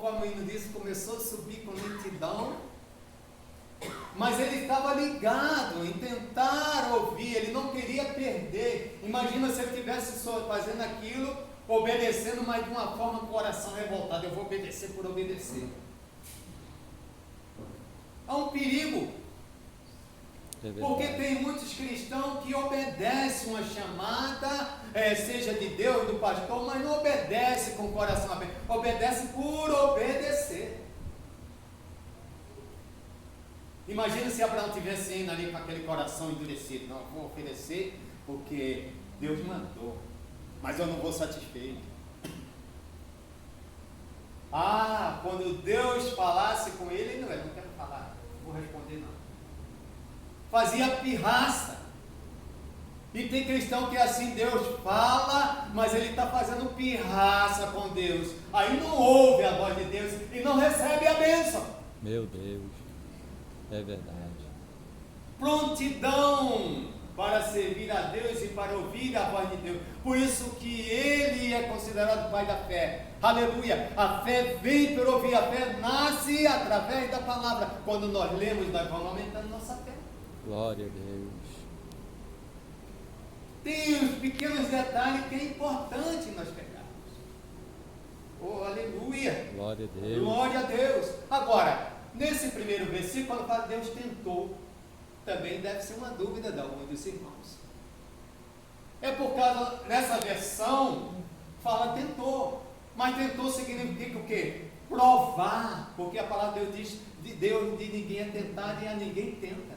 conforme o hino diz, começou a subir com lentidão, mas ele estava ligado em tentar ouvir, ele não queria perder. Imagina se ele estivesse só fazendo aquilo, obedecendo, mas de uma forma com o coração revoltado. Eu vou obedecer por obedecer. Há um perigo, porque tem muitos cristãos que obedecem uma chamada, seja de Deus, do pastor, mas não obedecem com o coração aberto, obedecem por obedecer. Imagina se Abraão tivesse indo ali com aquele coração endurecido. Não, eu vou oferecer porque Deus mandou, mas eu não vou satisfeito. Quando Deus falasse com ele, não quero falar, não vou responder não. Fazia pirraça. E tem cristão que é assim, Deus fala, mas ele está fazendo pirraça com Deus. Aí não ouve a voz de Deus e não recebe a bênção. Meu Deus, é verdade. Prontidão para servir a Deus e para ouvir a voz de Deus. Por isso que ele é considerado pai da fé. Aleluia! A fé vem por ouvir, a fé nasce através da palavra. Quando nós lemos, nós vamos aumentando nossa fé. Glória a Deus. Tem os pequenos detalhes que é importante nós pegarmos. Oh, aleluia! Glória a Deus. Glória a Deus. Agora, nesse primeiro versículo, quando fala Deus tentou, também deve ser uma dúvida de algum dos irmãos. É por causa, nessa versão, fala tentou. Mas tentou significa o quê? Provar. Porque a palavra de Deus diz, de Deus de ninguém é tentado e a ninguém tenta.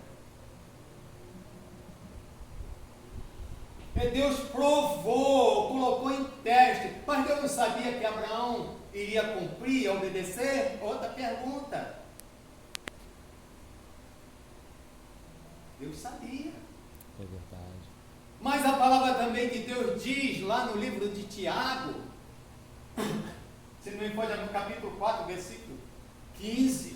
Deus provou, colocou em teste. Mas Deus não sabia que Abraão iria cumprir, obedecer? Outra pergunta. Deus sabia. É verdade. Mas a palavra também de Deus diz lá no livro de Tiago, se não me engano, no capítulo 4, versículo 15,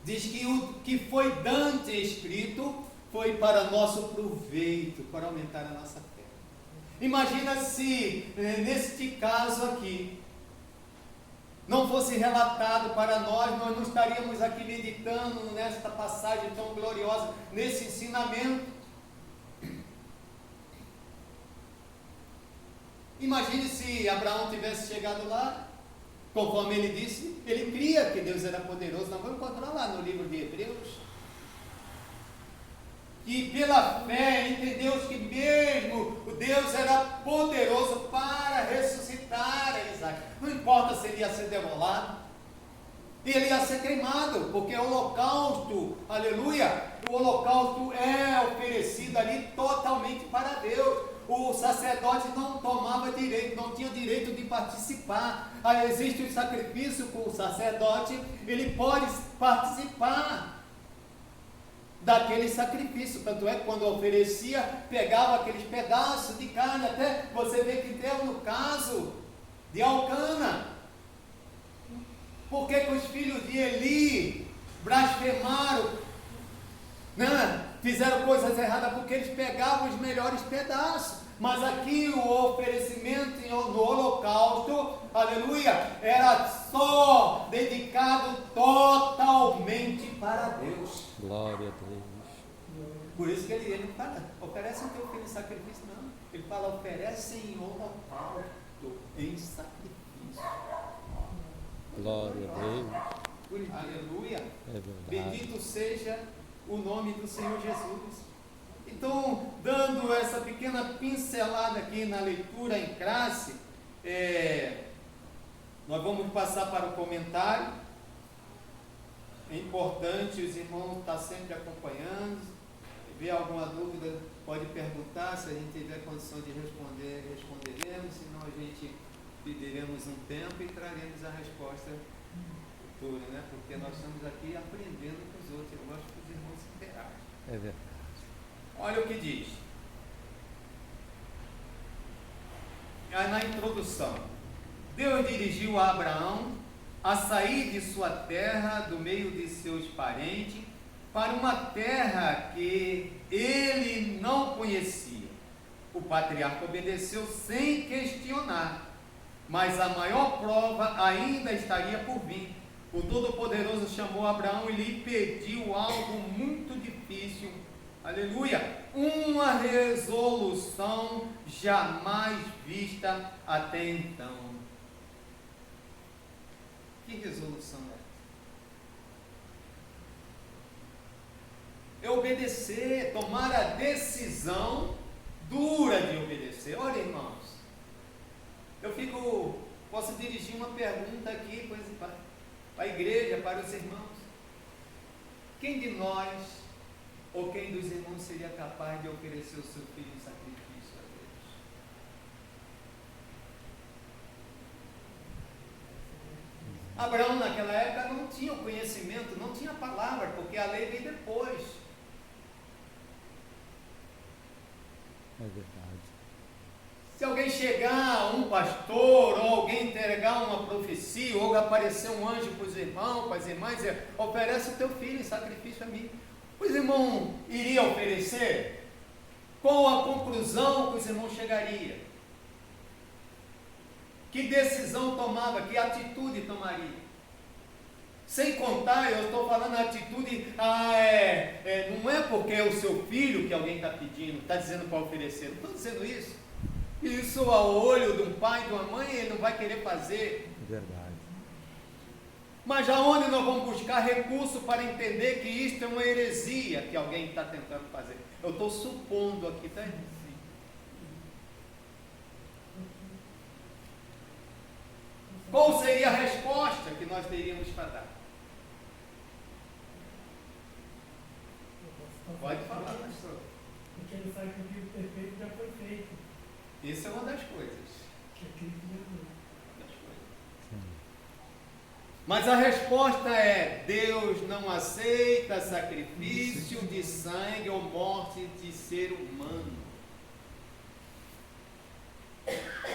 diz que o que foi dante escrito foi para nosso proveito, para aumentar a nossa fé. Imagina se, neste caso aqui, não fosse relatado para nós não estaríamos aqui meditando nesta passagem tão gloriosa, nesse ensinamento. Imagine se Abraão tivesse chegado lá, conforme ele disse, ele cria que Deus era poderoso. Nós vamos encontrar lá no livro de Hebreus, que pela fé entendeu que mesmo Deus era poderoso para ressuscitar a Isaac. Não importa se ele ia ser demolado, ele ia ser queimado, porque o holocausto, aleluia, o holocausto é oferecido ali totalmente para Deus. O sacerdote não tomava direito, não tinha direito de participar. Aí existe o sacrifício com o sacerdote, ele pode participar daquele sacrifício. Tanto é que quando oferecia, pegava aqueles pedaços de carne, até você vê que deu no caso de Elcana. Por que os filhos de Eli blasfemaram, né? Fizeram coisas erradas? Porque eles pegavam os melhores pedaços. Mas aqui o oferecimento no holocausto, aleluia, era só dedicado totalmente para Deus. Glória a Deus. Por isso que ele não fala, oferece o teu filho em sacrifício, não. Ele fala, oferece em holocausto, em sacrifício. Glória a Deus. Aleluia. É verdade. Bendito seja o nome do Senhor Jesus. Então, dando essa pequena pincelada aqui na leitura em classe, nós vamos passar para o comentário. É importante os irmãos estar sempre acompanhando. Se tiver alguma dúvida, pode perguntar. Se a gente tiver condição de responder, responderemos. Senão, a gente pediremos um tempo e traremos a resposta futura, né? Porque nós estamos aqui aprendendo com os outros. Eu gosto que os irmãos se interagem. É verdade. Olha o que diz. Na introdução, Deus dirigiu a Abraão a sair de sua terra, do meio de seus parentes, para uma terra que ele não conhecia. O patriarca obedeceu sem questionar. mas a maior prova ainda estaria por vir. O Todo-Poderoso chamou Abraão e lhe pediu algo muito difícil. Aleluia! Uma resolução jamais vista até então. Que resolução é? É obedecer, tomar a decisão dura de obedecer. Olha, irmãos, posso dirigir uma pergunta aqui para a igreja, para os irmãos. Quem de nós, ou quem dos irmãos seria capaz de oferecer o seu filho em sacrifício a Deus? Abraão naquela época não tinha o conhecimento, não tinha a palavra, porque a lei veio depois. É verdade. Se alguém chegar, um pastor, ou alguém entregar uma profecia, ou aparecer um anjo para os irmãos, para as irmãs, dizer, oferece o teu filho em sacrifício a mim. Os irmãos iriam oferecer? Qual a conclusão que os irmãos chegariam? Que decisão tomava? Que atitude tomaria? Sem contar, eu estou falando a atitude, não é porque é o seu filho que alguém está pedindo, está dizendo para oferecer, não estou dizendo isso. Isso ao olho de um pai, de uma mãe, ele não vai querer fazer. Verdade. Mas aonde nós vamos buscar recurso para entender que isto é uma heresia que alguém está tentando fazer? Eu estou supondo aqui, tá? Qual seria a resposta que nós teríamos para dar? Pode falar, pastor. Porque ele sabe que o perfeito já foi feito. Isso é uma das coisas. Mas a resposta é: Deus não aceita sacrifício de sangue ou morte de ser humano.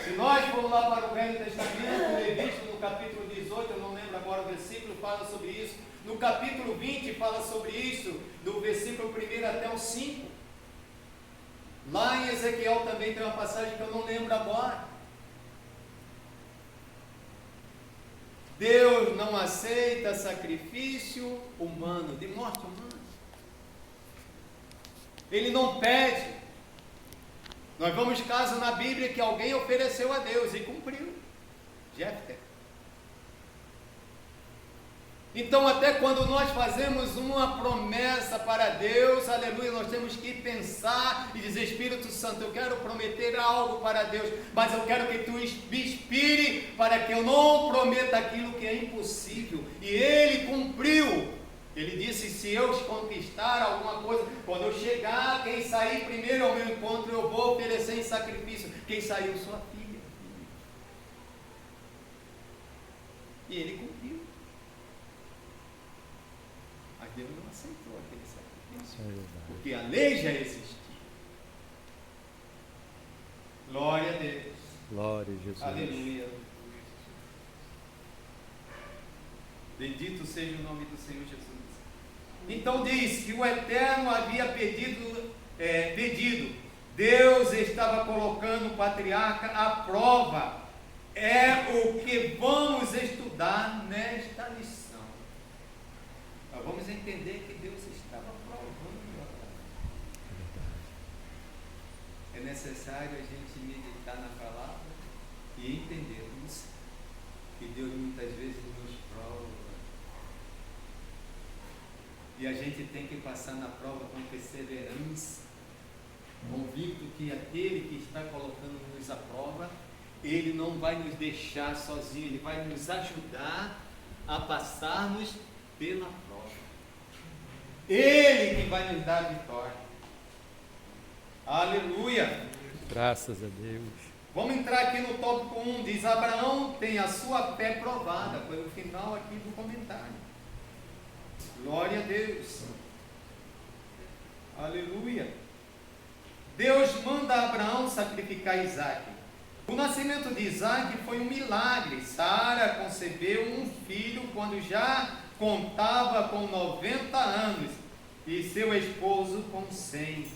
Se nós formos lá para o Velho Testamento, Levítico no capítulo 18, eu não lembro agora o versículo, fala sobre isso. No capítulo 20 fala sobre isso, do versículo 1 até o 5. Lá em Ezequiel também tem uma passagem que eu não lembro agora. Deus não aceita sacrifício humano, de morte humana. Ele não pede. Nós vamos caso na Bíblia que alguém ofereceu a Deus e cumpriu. Jefté. Então, até quando nós fazemos uma promessa para Deus, aleluia, nós temos que pensar e dizer: Espírito Santo, eu quero prometer algo para Deus, mas eu quero que tu me inspire para que eu não prometa aquilo que é impossível. E ele cumpriu. Ele disse: se eu conquistar alguma coisa, quando eu chegar, quem sair primeiro ao meu encontro, eu vou oferecer em sacrifício. Quem saiu? Sua filha. E ele cumpriu. Mas Deus não aceitou aquele sacrifício, porque a lei já existia. Glória a Deus. Glória a Jesus. Aleluia. Bendito seja o nome do Senhor Jesus. Então diz que o Eterno havia pedido, Deus estava colocando o patriarca à prova. É o que vamos estudar nesta lição. Nós vamos entender que Deus estava provando. É necessário a gente meditar na palavra e entendermos que Deus muitas vezes nos prova. E a gente tem que passar na prova com perseverança, convicto que aquele que está colocando-nos à prova, ele não vai nos deixar sozinho, ele vai nos ajudar a passarmos pela prova. Ele que vai nos dar a vitória. Aleluia! Graças a Deus. Vamos entrar aqui no tópico 1, diz: Abraão tem a sua fé provada. Foi o final aqui do comentário. Glória a Deus. Aleluia. Deus manda Abraão sacrificar Isaac. O nascimento de Isaac foi um milagre. Sara concebeu um filho quando já contava com 90 anos e seu esposo com 100.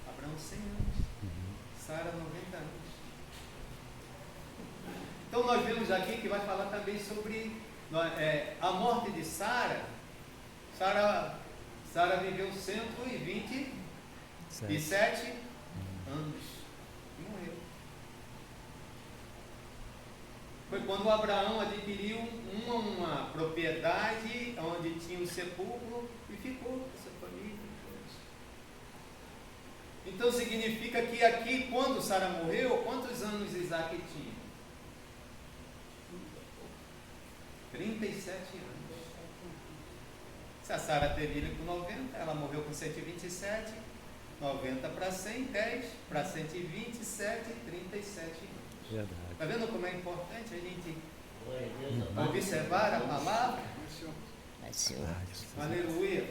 Abraão 100 anos. Sara 90 anos. Então nós vemos aqui que vai falar também sobre a morte de Sara. Sara viveu 127 anos e morreu. Foi quando Abraão adquiriu uma propriedade onde tinha um sepulcro e ficou com essa família. Então significa que aqui, quando Sara morreu, quantos anos Isaac tinha? 37 anos. Se a Sara teve ele com 90, ela morreu com 127, 90 para 100, 10 para 127, 37 anos. Verdade. Está vendo como é importante a gente observar a palavra? Aleluia.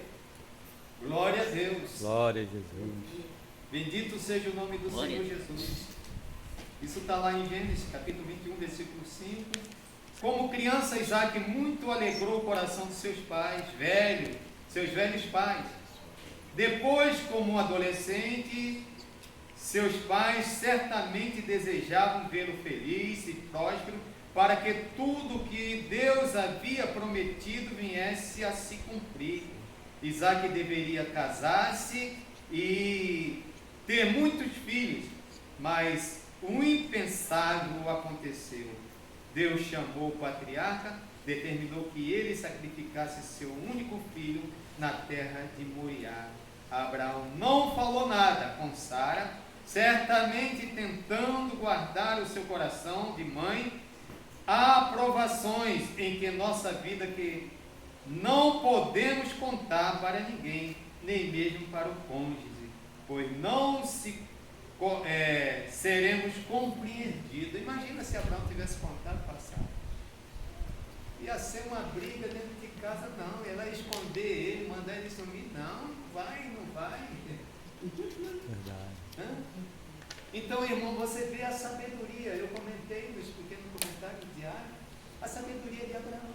Glória a Deus. Glória a Jesus. Bendito seja o nome do Senhor Jesus. Isso está lá em Gênesis, capítulo 21, versículo 5. Como criança, Isaac muito alegrou o coração de seus pais, seus velhos pais. Depois, como um adolescente, seus pais certamente desejavam vê-lo feliz e próspero, para que tudo que Deus havia prometido viesse a se cumprir. Isaac deveria casar-se e ter muitos filhos, mas o impensável aconteceu. Deus chamou o patriarca, determinou que ele sacrificasse seu único filho na terra de Moriá. Abraão não falou nada com Sara, certamente tentando guardar o seu coração de mãe. Há provações em que nossa vida que não podemos contar para ninguém, nem mesmo para o cônjuge, pois não seremos compreendidos. Imagina se Abraão tivesse contado para Sara. Ia ser uma briga dentro de casa, não. Ela ia esconder ele, mandar ele sumir. Não vai. Verdade. Então, irmão, você vê a sabedoria. Eu comentei nos pequenos comentários diários, a sabedoria de Abraão.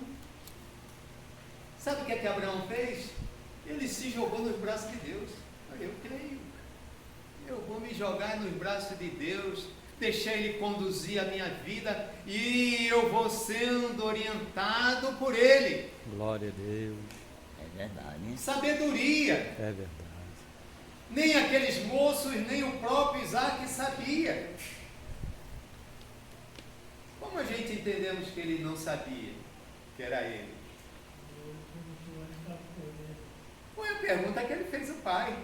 Sabe o que é que Abraão fez? Ele se jogou nos braços de Deus. Eu creio. Eu vou me jogar nos braços de Deus, deixar Ele conduzir a minha vida e eu vou sendo orientado por Ele. Glória a Deus. É verdade. Sabedoria. É verdade. Nem aqueles moços, nem o próprio Isaac sabia. Como a gente entendemos que ele não sabia que era ele? Foi a pergunta que ele fez ao pai.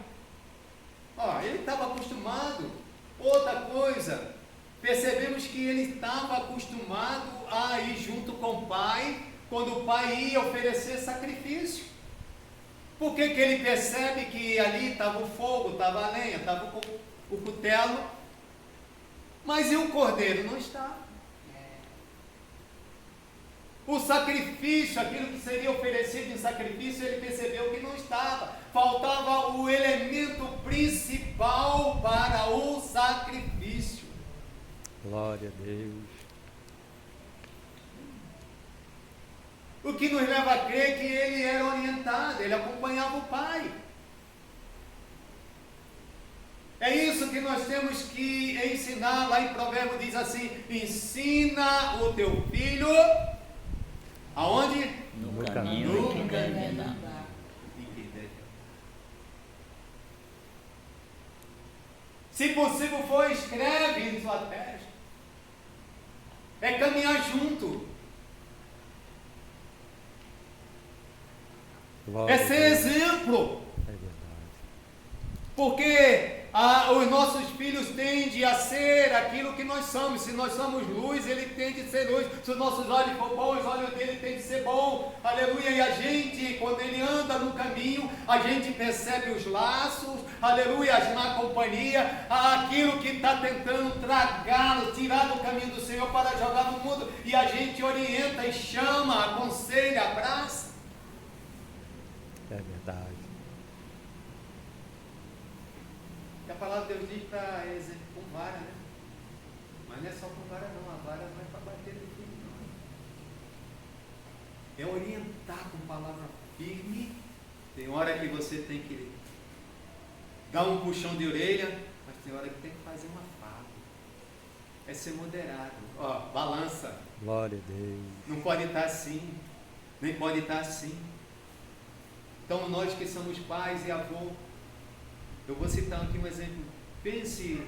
Ele estava acostumado. Outra coisa, percebemos que ele estava acostumado a ir junto com o pai quando o pai ia oferecer sacrifício. Por que ele percebe que ali estava o fogo, estava a lenha, estava o cutelo, mas e o cordeiro? Não estava. O sacrifício, aquilo que seria oferecido em sacrifício, ele percebeu que não estava. Faltava o elemento principal para o sacrifício. Glória a Deus. O que nos leva a crer que ele era orientado, ele acompanhava o pai. É isso que nós temos que ensinar. Lá em Provérbios diz assim: ensina o teu filho aonde? No caminho em que deve andar. Se possível for, escreve em sua testa. É caminhar junto. Glória É a ser Deus. exemplo. É verdade. Porque os nossos filhos tendem a ser aquilo que nós somos. Se nós somos luz, ele tende a ser luz. Se os nossos olhos for bons, os olhos dele tendem a ser bom. Aleluia. E a gente, quando ele anda no caminho, a gente percebe os laços, aleluia, as má companhia, aquilo que está tentando tragá-lo, tirar do caminho do Senhor para jogar no mundo. E a gente orienta e chama, aconselha, abraça. É verdade. A palavra de Deus diz para com vara, né? Mas não é só com vara não, a vara não é para bater no filho não. É orientar com palavra firme. Tem hora que você tem que dar um puxão de orelha, mas tem hora que tem que fazer uma fala. é ser moderado. Ó, balança. Glória a Deus. Não pode estar assim, nem pode estar assim. Então nós que somos pais e avô, eu vou citar aqui um exemplo. Pense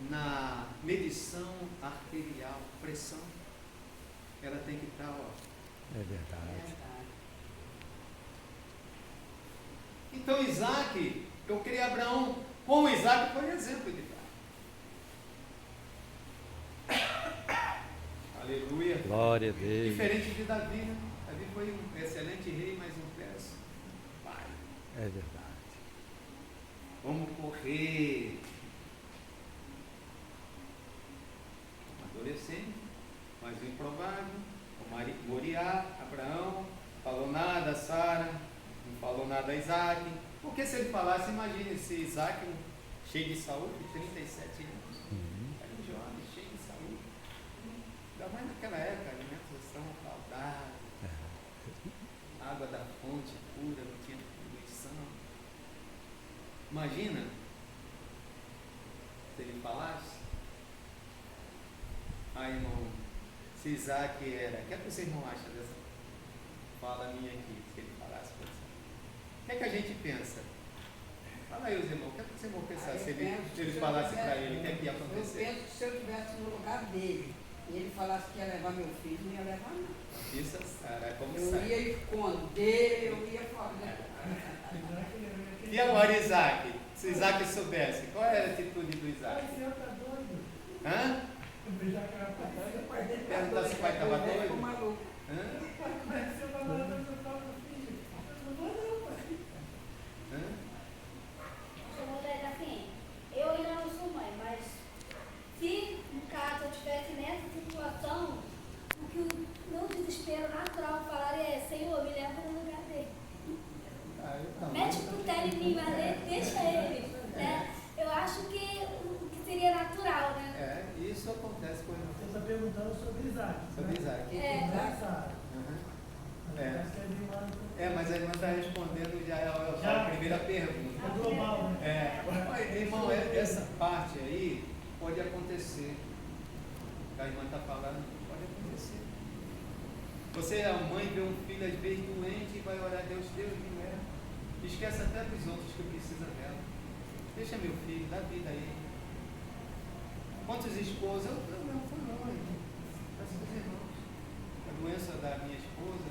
na medição arterial, pressão. Ela tem que estar, ó. É verdade. Então Isaac, eu criei Abraão com Isaac, foi um exemplo de pai. Aleluia. Glória a Deus. Diferente de Davi, né? Davi foi um excelente rei, mas um péssimo pai. É verdade. Vamos correr. Um adolescente, mas um improvável. O Moriá, Abraão, falou nada a Sara, não falou nada a Isaac. Porque se ele falasse, imagine se Isaac, cheio de saúde, 37 anos, era um jovem, cheio de saúde. Ainda mais naquela época, alimentação saudável, água da fonte pura, não tinha poluição. Imagina se ele falasse. Ah, irmão, se Isaac era. O que é que o seu irmão acha dessa fala minha aqui, se ele falasse por isso? O que é que a gente pensa? Fala aí, os irmãos, o que é que o seu irmão pensasse se ele falasse para ele? O que é que ia acontecer? Eu penso que se eu estivesse no lugar dele e ele falasse que ia levar meu filho, não ia levar não. Isso é como Eu sai. ia esconder, eu ia falar. E agora, Isaac? Se Isaac soubesse, qual era a atitude do Isaac? Pai, você tá doido. Hã? Eu beijar aquela patada. Perguntar se o pai estava Ficou doido? maluco. Hã? Como é que você vai mandar seu próprio filho? Eu não vou não, pai. Hã? Assim, eu ainda não sou mãe, mas se no caso eu estivesse nessa situação, o que o meu desespero natural falaria é: Senhor, me leva no lugar dele. Mete o pé em mim, mas deixa ele. Né? Eu acho que seria natural, né? É, isso acontece com Você está perguntando sobre Isaac. sobre Isaac. Engraçado. É, mas a irmã está respondendo já a primeira pergunta. É global, né? Irmão, essa parte aí pode acontecer. A irmã está falando, pode acontecer. Você é a mãe, vê um filho às vezes doente e vai orar a Deus, Deus me leva. Esquece até dos outros que precisam dela. Deixa meu filho, dá vida a ele. Quantos esposos? Eu não fui longe. Peço aos irmãos. A doença da minha esposa,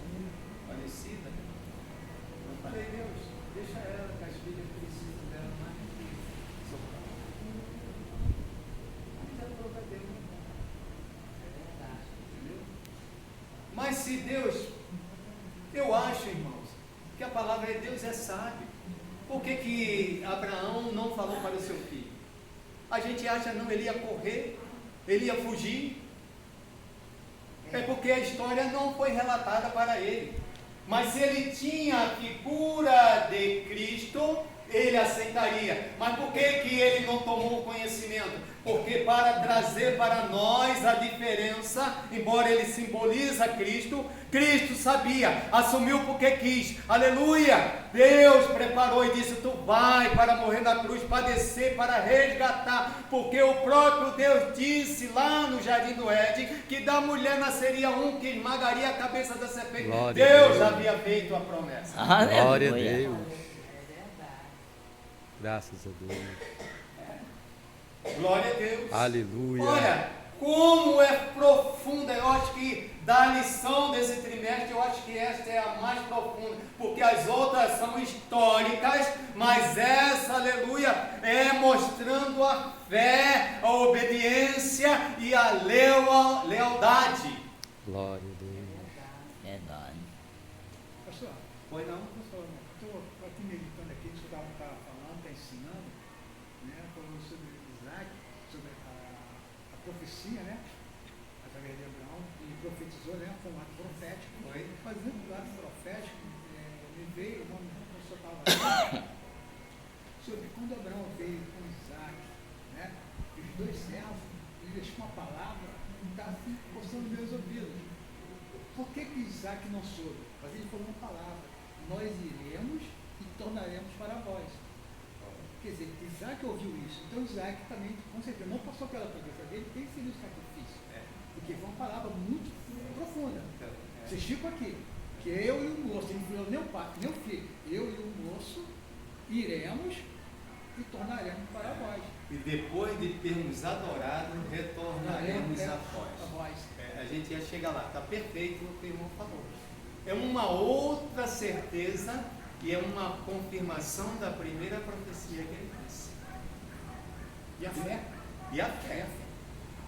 falecida, eu falei, Deus, deixa ela, que as filhas precisam dela mais. Mas aprova Deus. Entendeu? Mas se Deus, eu acho, irmãos, que a palavra de Deus é sábio. Por que Abraão não falou para o seu filho? A gente acha, não, ele ia correr, ele ia fugir. É porque a história não foi relatada para ele. Mas se ele tinha a figura de Cristo, ele aceitaria. Mas por que ele não tomou conhecimento? Porque para trazer para nós a diferença, embora ele simboliza Cristo, Cristo sabia, assumiu porque quis. Aleluia! Deus preparou e disse: tu vai para morrer na cruz, padecer, para resgatar, porque o próprio Deus disse lá no Jardim do Éden que da mulher nasceria um que esmagaria a cabeça da serpente. Glória a Deus Deus. havia feito a promessa. Glória a Aleluia. Deus. Graças a Deus. Glória a Deus. Aleluia. Olha, como é profunda. Eu acho que da lição desse trimestre, eu acho que esta é a mais profunda, porque as outras são históricas, mas essa, aleluia, é mostrando a fé, a obediência e a lealdade. Glória a Deus. Verdade. Pastor, Foi não? pastor, estou aqui meditando aqui, o senhor está falando, está ensinando, né, falando sobre Isaac, sobre a profecia, né, através de Abraão, e profetizou, né, foi um ato profético. Foi. Mas dentro do ato profético, me veio, o nome do senhor estava sobre quando Abraão veio com Isaac, né, e os dois servos, ele deixou uma palavra que está assim, coçando meus ouvidos. Por que Isaac não soube? Mas ele falou uma palavra: nós iremos e tornaremos para vós. Porque Quer dizer, Isaac ouviu isso. Então Isaac também, com certeza, não passou pela cabeça dele, tem que ser o sacrifício. Porque foi uma palavra muito profunda. Vocês ficam aqui, que eu e o moço, ele não falou nem o pai, nem o filho, eu e o moço iremos e tornaremos para vós. E depois de termos adorado, retornaremos a vós. A gente ia chegar lá, está perfeito o que o irmão falou. É uma outra certeza e é uma confirmação da primeira profecia que ele disse. E a fé? E a fé.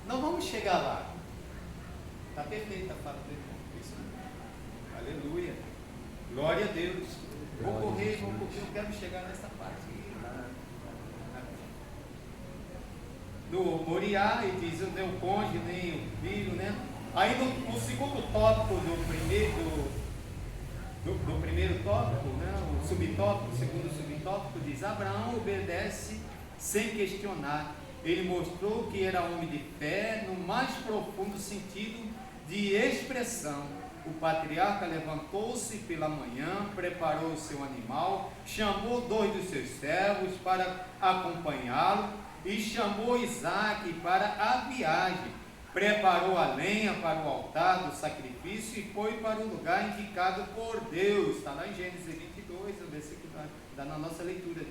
Nós vamos chegar lá. Está perfeita a fala do irmão. Isso. Aleluia. Glória a Deus. Vou correr, porque eu quero chegar nessa parte. No Moriá, ele diz, nem o cônjuge, nem o filho, né? Aí no segundo tópico do primeiro tópico, né? O subtópico, o segundo subtópico, diz, Abraão obedece sem questionar. Ele mostrou que era homem de fé no mais profundo sentido de expressão. O patriarca levantou-se pela manhã, preparou o seu animal, chamou 2 dos seus servos para acompanhá-lo e chamou Isaque para a viagem. Preparou a lenha para o altar do sacrifício e foi para o lugar indicado por Deus. Está lá em Gênesis 22, o versículo da na nossa leitura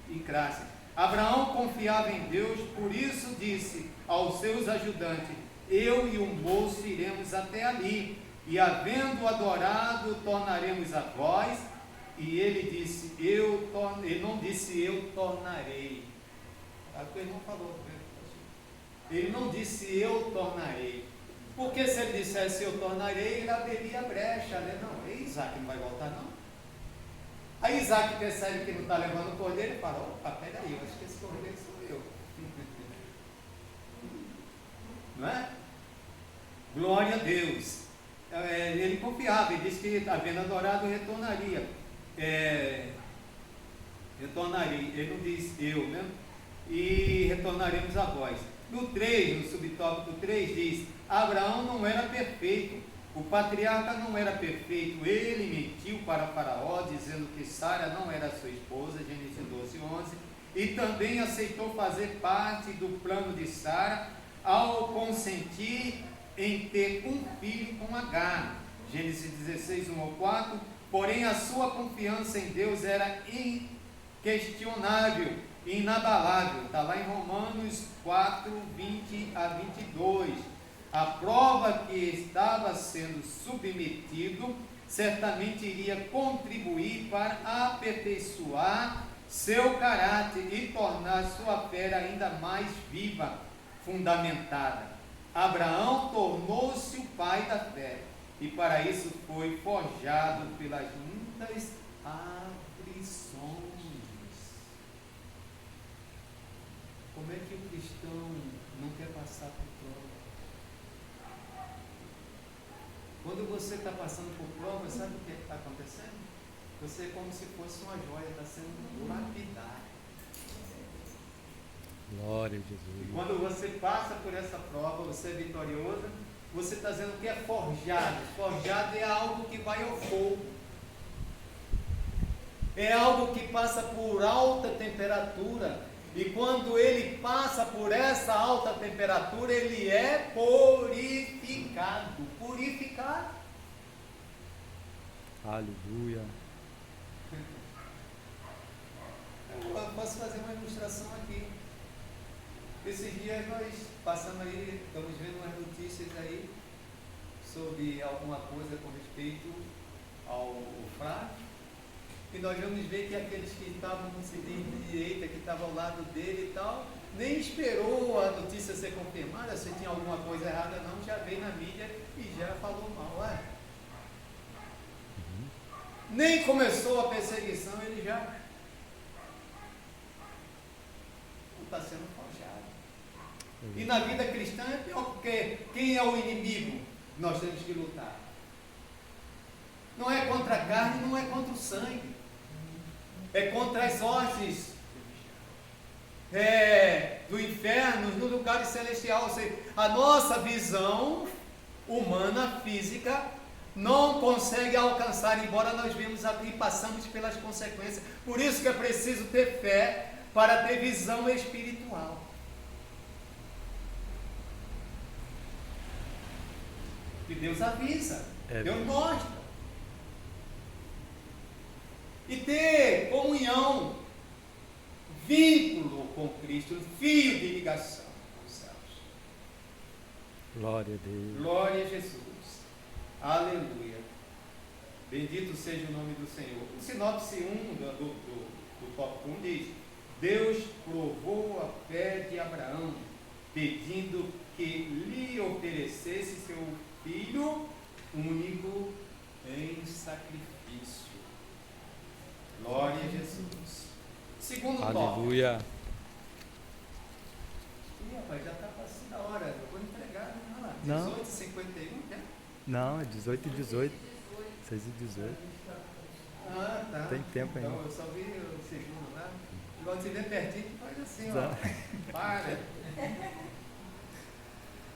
em classe. Abraão confiava em Deus, por isso disse aos seus ajudantes, eu e o moço iremos até ali, e havendo adorado, tornaremos a vós. E ele disse, ele não disse eu tornarei. É o que o irmão falou. Ele não disse eu tornarei. Porque se ele dissesse eu tornarei, ele abriria a brecha, né? Não, Isaac não vai voltar não. Aí Isaac percebe que não está levando o cordeiro e fala, opa, peraí, eu acho que esse cordeiro sou eu. Não é? Glória a Deus. Ele confiava, ele disse que havendo adorado retornaria. Retornaria, ele não disse eu, né? E retornaremos a vós. No 3, no subtópico 3 diz, Abraão não era perfeito, o patriarca não era perfeito, ele mentiu para Faraó, dizendo que Sara não era sua esposa, Gênesis 12, 11, e também aceitou fazer parte do plano de Sara, ao consentir em ter um filho com Agar, Gênesis 16, 1 ao 4, porém a sua confiança em Deus era inquestionável, inabalável, está lá em Romanos 4, 20 a 22, a prova que estava sendo submetido certamente iria contribuir para aperfeiçoar seu caráter e tornar sua fé ainda mais viva, fundamentada. Abraão tornou-se o pai da fé e para isso foi forjado pelas muitas aflições. Como é que o cristão não quer passar por prova? Quando você está passando por prova, sabe o que está acontecendo? Você é como se fosse uma joia, está sendo lapidado. Glória a Jesus. E quando você passa por essa prova, você é vitorioso, você está dizendo que é forjado. Forjado é algo que vai ao fogo. É algo que passa por alta temperatura. E quando ele passa por essa alta temperatura, ele é purificado. Purificado. Aleluia. Eu posso fazer uma ilustração aqui. Esses dias nós passamos aí, estamos vendo umas notícias aí sobre alguma coisa com respeito ao Frade. E nós vamos ver que aqueles que estavam no cidadão de direita, que estavam ao lado dele e tal, nem esperou a notícia ser confirmada, se tinha alguma coisa errada não, já veio na mídia e já falou mal. Nem começou a perseguição, ele já não está sendo forjado. E na vida cristã é pior, porque quem é o inimigo? Nós temos que lutar. Não é contra a carne, não é contra o sangue. É contra as hostes do inferno, no lugar celestial. Ou seja, a nossa visão humana, física, não consegue alcançar, embora nós vimos aqui e passamos pelas consequências. Por isso que é preciso ter fé para ter visão espiritual. E Deus avisa, Deus mostra. E ter comunhão, vínculo com Cristo, fio de ligação com os céus. Glória a Deus. Glória a Jesus. Aleluia. Bendito seja o nome do Senhor. O sinopse 1 do tópico 1 diz: Deus provou a fé de Abraão, pedindo que lhe oferecesse seu filho único em sacrifício. Glória a Jesus. Segundo tópico. Aleluia. Ih, rapaz, já está passando a hora. Eu vou entregar, não, lá. Não. 18h51, né? Não, é 18 e 18. 6 e 18. Ah, tá. Tem tempo ainda. Então, eu só vi o segundo lá. Igual você vê pertinho, tu faz assim, Tá. ó. Para.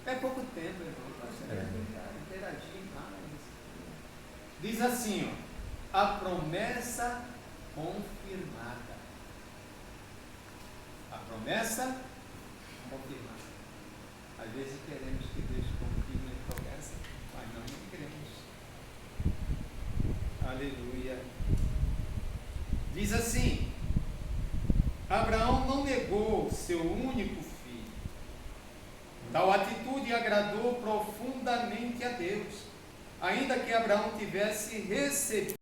É pouco tempo, irmão. Interagir mais. Diz assim, ó. A promessa confirmada. A promessa confirmada. Às vezes queremos que Deus confirme a promessa, mas nós não queremos. Aleluia. Diz assim: Abraão não negou seu único filho. Tal atitude agradou profundamente a Deus, ainda que Abraão tivesse recebido